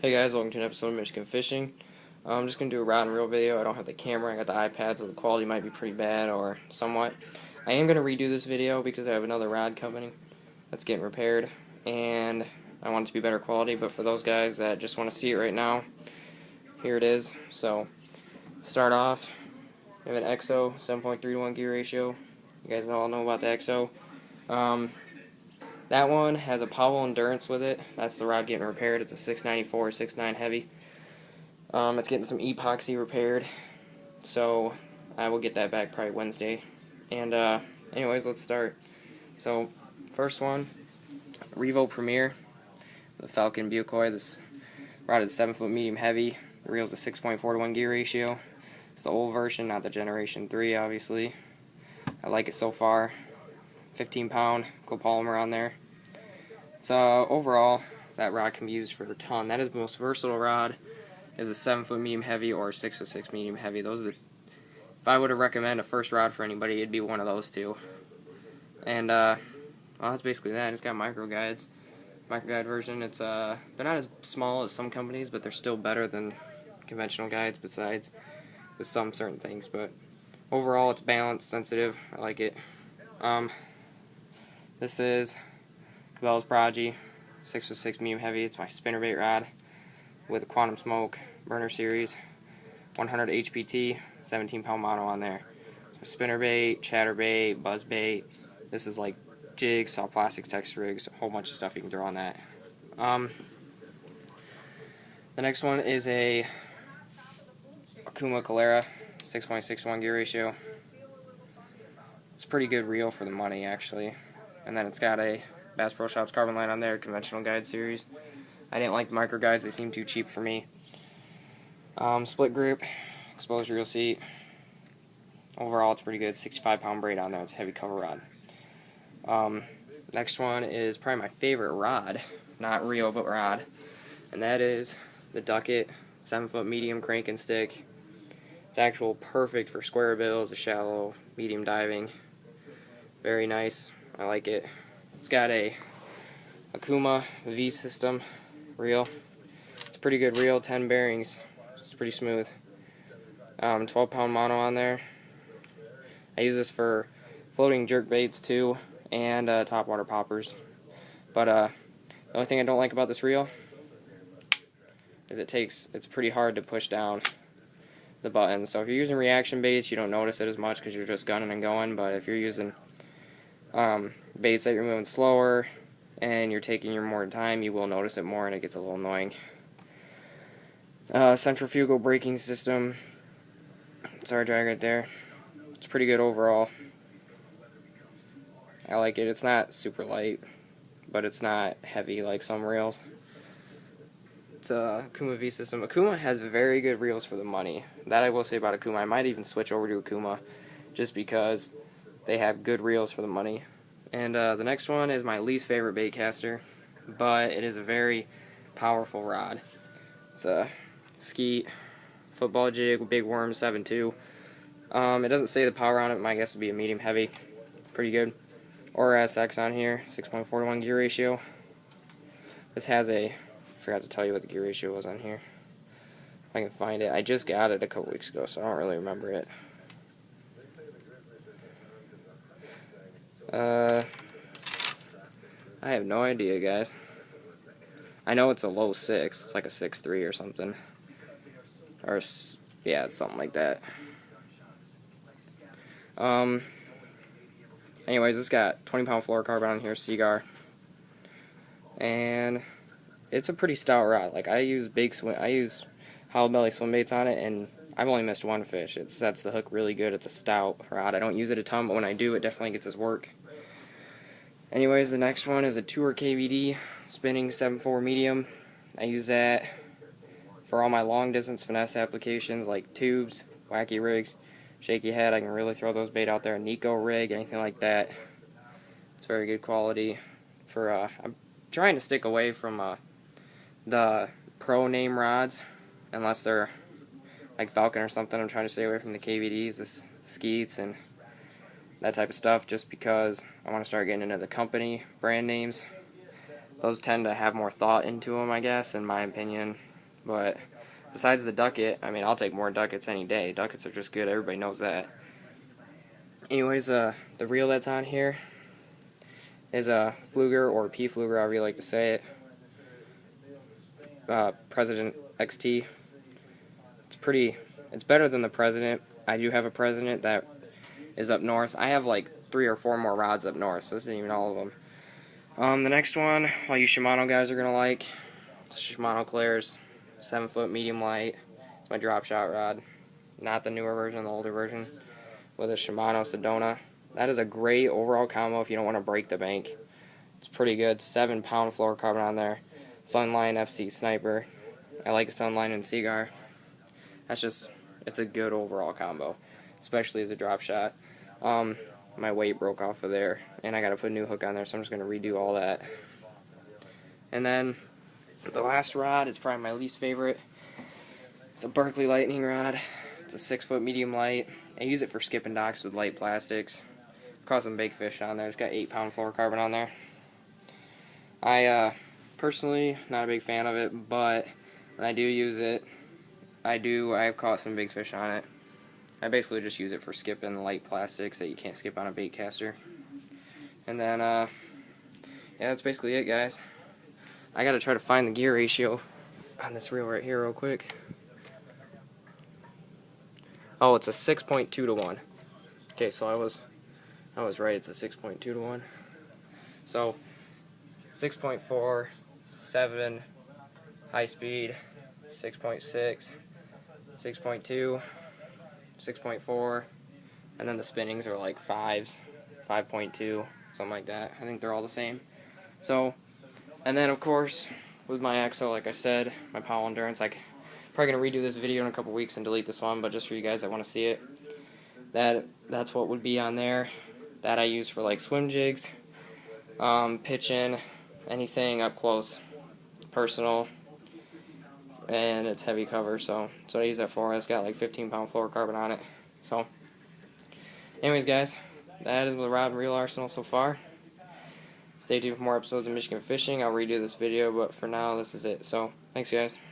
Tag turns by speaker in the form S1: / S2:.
S1: Hey guys, welcome to an episode of Michigan Fishing. I'm just going to do a rod and reel video. I don't have the camera, I got the iPad, so the quality might be pretty bad or somewhat. I am going to redo this video because I have another rod coming that's getting repaired, and I want it to be better quality, but for those guys that just want to see it right now, here it is. So, start off, we have an EXO 7.3 to 1 gear ratio. You guys all know about the EXO. That one has a Powell Endurance with it. That's the rod getting repaired. It's a 694, 6.9 heavy. It's getting some epoxy repaired, so I will get that back probably Wednesday. And anyways, let's start. So first one, Revo Premier, the Falcon Bucoy. This rod is 7-foot medium heavy. The reel is a 6.4 to 1 gear ratio. It's the old version, not the Generation 3, obviously. I like it so far. 15-pound copolymer on there. So overall, that rod can be used for a ton. That is the most versatile rod. Is a 7-foot medium heavy or a 6'6" medium heavy. Those are the. If I were to recommend a first rod for anybody, it'd be one of those two. And well, that's basically that. It's got micro guides, micro guide version. It's they're not as small as some companies, but they're still better than conventional guides. Besides, with some certain things, but overall, it's balanced, sensitive. I like it. This is Cabela's Prodigy 6'6" medium heavy. It's my spinnerbait rod with a Quantum Smoke burner series, 100 HPT, 17-pound mono on there. So spinnerbait, chatterbait, buzzbait. This is like jigs, soft plastics, text rigs, a whole bunch of stuff you can throw on that. The next one is a Okuma Calera 6.61 gear ratio. It's a pretty good reel for the money, actually. And then it's got a Bass Pro Shops carbon line on there, conventional guide series. I didn't like the micro guides, they seemed too cheap for me. Split grip, exposed reel seat. Overall, it's pretty good. 65-pound braid on there. It's a heavy cover rod. Next one is probably my favorite rod, not reel, but rod. And that is the Duckett 7-foot medium crank and stick. It's actual perfect for square bills, a shallow, medium diving. Very nice. I like it. It's got a Okuma V system reel. It's a pretty good reel, 10 bearings. It's pretty smooth. 12-pound mono on there. I use this for floating jerk baits too, and topwater poppers. But the only thing I don't like about this reel is it's pretty hard to push down the button. So if you're using reaction baits, you don't notice it as much because you're just gunning and going. But if you're using baits that you're moving slower and you're taking your more time, you will notice it more and it gets a little annoying. Centrifugal braking system. Sorry, drag right there. It's pretty good overall. I like it. It's not super light, but it's not heavy like some reels. It's a Okuma V system. Okuma has very good reels for the money. That I will say about Okuma. I might even switch over to Okuma just because they have good reels for the money. And the next one is my least favorite bait caster, but it is a very powerful rod. It's a Skeet football jig with big worm 7.2. It doesn't say the power on it. My guess would be a medium heavy. Pretty good. Or SX on here, 6.4 to 1 gear ratio. This has a, I forgot to tell you what the gear ratio was on here. If I can find it. I just got it a couple weeks ago, so I don't really remember it. I have no idea, guys. I know it's a low 6. It's like a 6.3 or something. Or, yeah, it's something like that. Anyways, it's got 20-pound fluorocarbon on here, Seagar. And it's a pretty stout rod. Like, I use hollow belly swim baits on it, and I've only missed one fish. It sets the hook really good. It's a stout rod. I don't use it a ton, but when I do, it definitely gets its work. Anyways, the next one is a Tour KVD spinning 7.4 medium. I use that for all my long distance finesse applications like tubes, wacky rigs, shaky head. I can really throw those bait out there. A Nico rig, anything like that. It's very good quality. I'm trying to stick away from the pro name rods, unless they're like Falcon or something. I'm trying to stay away from the KVDs, the Skeets, and that type of stuff, just because I want to start getting into the company brand names. Those tend to have more thought into them, I guess, in my opinion. But besides the ducket, I mean, I'll take more duckets any day. Duckets are just good. Everybody knows that. Anyways, the reel that's on here is a Pflueger, or P Pflueger, however you like to say it. President XT. It's better than the President. I do have a President that is up north. I have like 3 or 4 more rods up north, so this isn't even all of them. The next one, all you Shimano guys are going to like, Shimano Calaras, 7-foot medium light. It's my drop shot rod. Not the newer version, the older version, with a Shimano Sedona. That is a great overall combo if you don't want to break the bank. It's pretty good. 7-pound fluorocarbon on there. Sunline FC Sniper. I like a Sunline and Seaguar. It's a good overall combo, especially as a drop shot. My weight broke off of there, and I got to put a new hook on there, so I'm just going to redo all that. And then the last rod is probably my least favorite. It's a Berkley Lightning rod. It's a 6-foot medium light. I use it for skipping docks with light plastics. Caught some big fish on there. It's got 8-pound fluorocarbon on there. I personally not a big fan of it, but when I do use it, I've caught some big fish on it. I basically just use it for skipping light plastics that you can't skip on a bait caster. And then, yeah, that's basically it, guys. I gotta try to find the gear ratio on this reel right here real quick. Oh, it's a 6.2 to 1. Okay, so I was right, it's a 6.2 to 1. So 6.4, 7 high speed, 6.6, 6.2, 6.4, and then the spinnings are like 5s, 5.2, something like that. I think they're all the same. So, and then of course, with my EXO, like I said, my Powell Endurance, I'm probably going to redo this video in a couple weeks and delete this one, but just for you guys that want to see it, that's what would be on there. That I use for like swim jigs, pitching, anything up close, personal, and it's heavy cover, so that's what I use that for. It's got like 15-pound fluorocarbon on it. So, anyways, guys, that is the rod and reel arsenal so far. Stay tuned for more episodes of Michigan Fishing. I'll redo this video, but for now, this is it. So, thanks, guys.